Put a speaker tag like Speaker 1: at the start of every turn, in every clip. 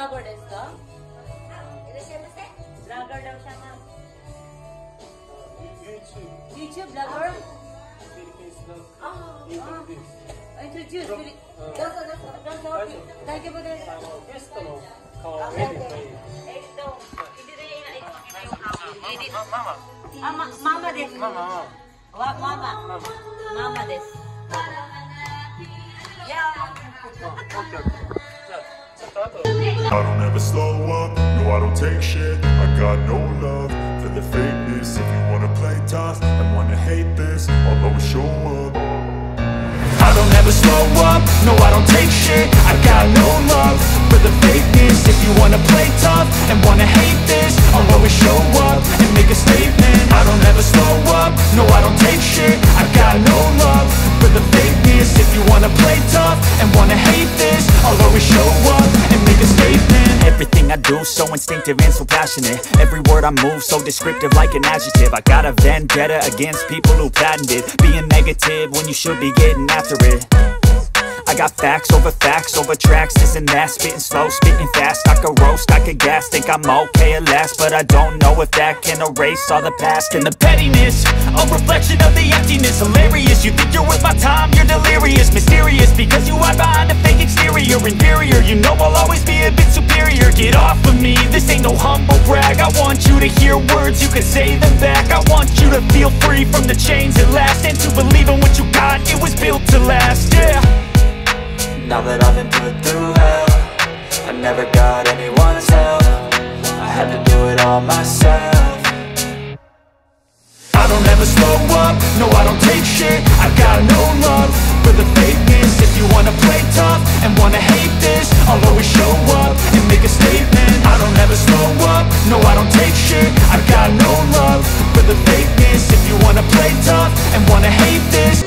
Speaker 1: vlogger desu ka? Vlogger daw siya ma'am. YouTube vlogger?
Speaker 2: Philippines vlog.
Speaker 1: Introduce. Thank you po din.
Speaker 2: ゲストの顔を見てもいい。
Speaker 1: hindi na yung ipakita yung ako. Mama desu. Mama desu. Yeah.
Speaker 3: I don't ever slow up, no I don't take shit. I got no love for the fakeness. If you wanna play tough and wanna hate this, I'll always show up. I don't ever slow up, no I don't take shit. I got no love for the fakeness. If you wanna play tough and wanna hate this, I'll always show up and make a statement. I don't ever slow up, no I don't take shit. I got no love for the fakeness. If you wanna play tough and wanna hate this, I'll always show up and make a statement. Everything I do so instinctive and so passionate. Every word I move so descriptive like an adjective. I got a vendetta against people who patented being negative when you should be getting after it. I got facts over tracks, this and that. Spitting slow, spitting fast. I could roast, I could gas. Think I'm okay at last, but I don't know if that can erase all the past. And the pettiness, a reflection of the emptiness. Hilarious, you think you're worth my time, you're delirious. Mysterious, because you hide behind a fake exterior. Inferior, you know I'll always be a bit superior. Get off of me, this ain't no humble brag. I want you to hear words, you can say them back. I want you to feel free from the chains at last, and to believe in what you got, it was built to last, yeah.
Speaker 4: Now that I've been put through hell, I never got anyone's help. I had to do it all myself.
Speaker 3: I don't ever slow up, no I don't take shit. I got no love for the fakeness. If you wanna play tough and wanna hate this, I'll always show up and make a statement. I don't ever slow up, no I don't take shit. I got no love for the fakeness. If you wanna play tough and wanna hate this.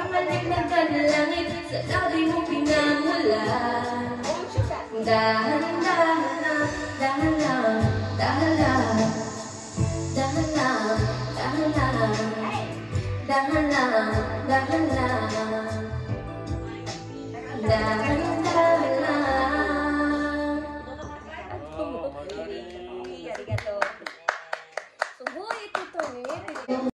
Speaker 5: Pabalik ng kanlangit sa labi mo pinangulan. Dahan-dahan lang, dahan lang, dahan lang, dahan lang, dahan lang, dahan lang, dahan lang, dahan-dahan lang.
Speaker 1: Arigato. Subuhi ito to,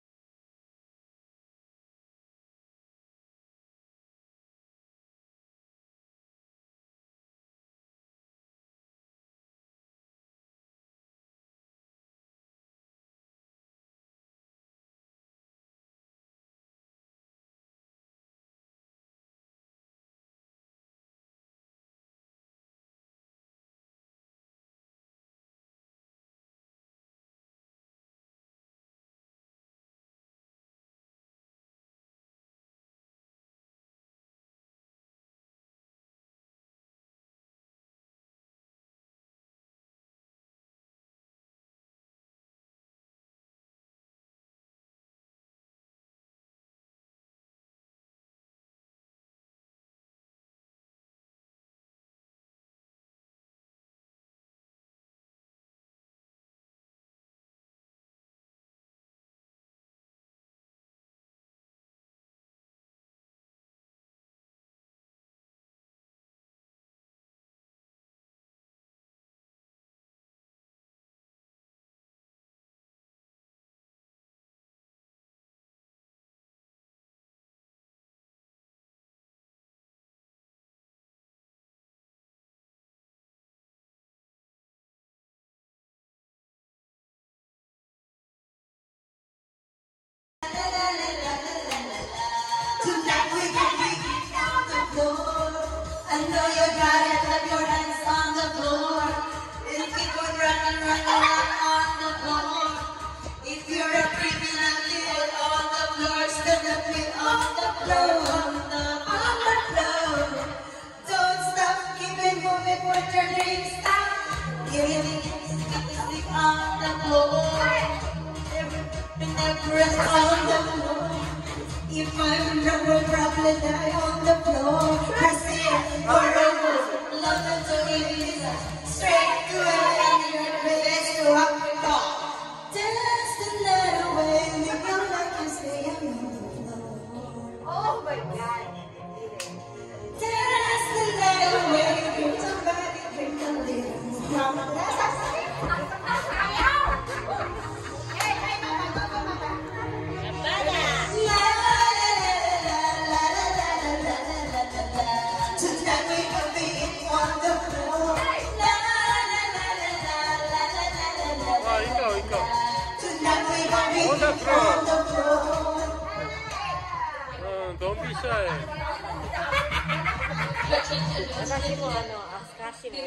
Speaker 6: Tonight we gon' be on the floor. I know you got it, have your hands on the floor. And keep on running on the floor. If you're a criminal, get on the floor. Stand up, get on the floor, on the floor. Don't stop, keep it moving, put your drinks down. Give it, stick on the floor. Every on the floor. If I'm no problem, die on the floor. Press it or over. Love them to release us. Straight to hell and your best to Africa. Dance the night away. Live your life and stay on the floor.
Speaker 1: Oh my God.
Speaker 6: Dance the night away. Drink somebody, drink a little. Mama,
Speaker 2: Don't be shy.
Speaker 1: Kasi mo ano, kasi mo.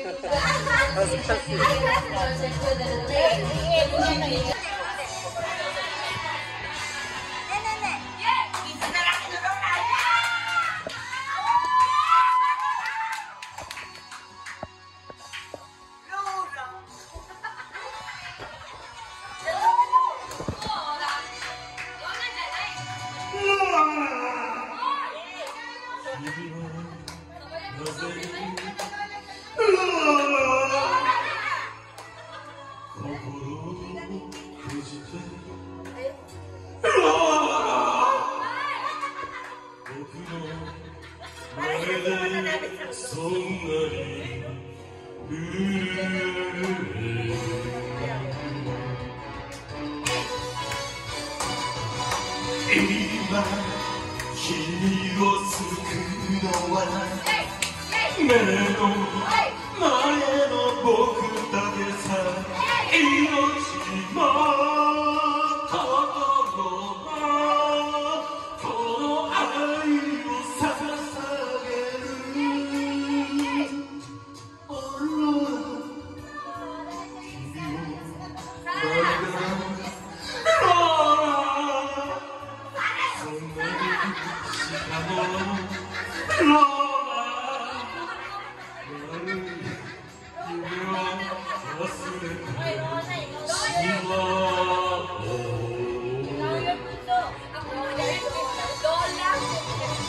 Speaker 1: Lola.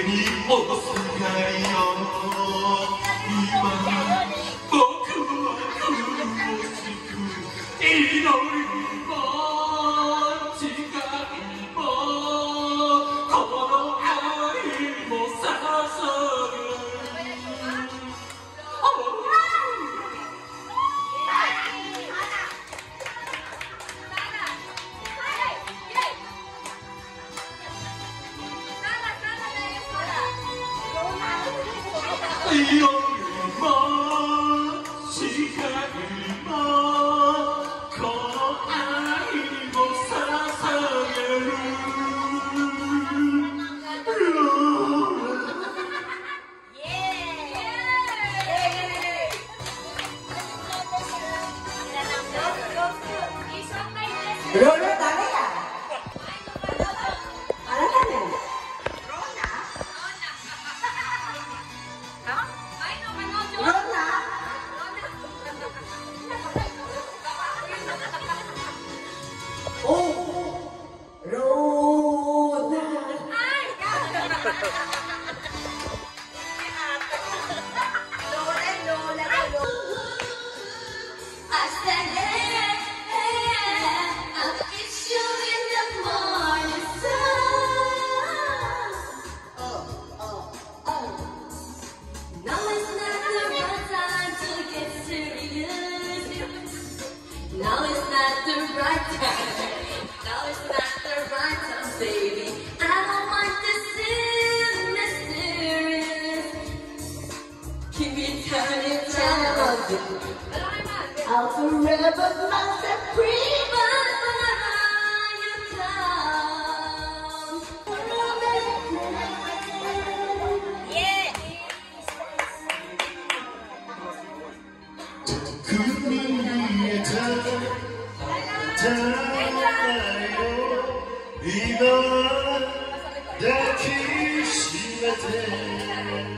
Speaker 7: におすがりよ今僕は苦しく祈りも誓いもこの愛も捧げ祈りも誓いもこの愛も捧げる
Speaker 6: ローラ誰やあなたねローラおローナI said hey, I'll kiss you in the morning sun. No, it's not the right time to get serious. No, it's not the right time. No, it's not the right time, baby. I don't want to seem mysterious. Keep me turning down. I'll forever myself free, but when you come, yeah.
Speaker 7: く見えた太陽今抱きしめて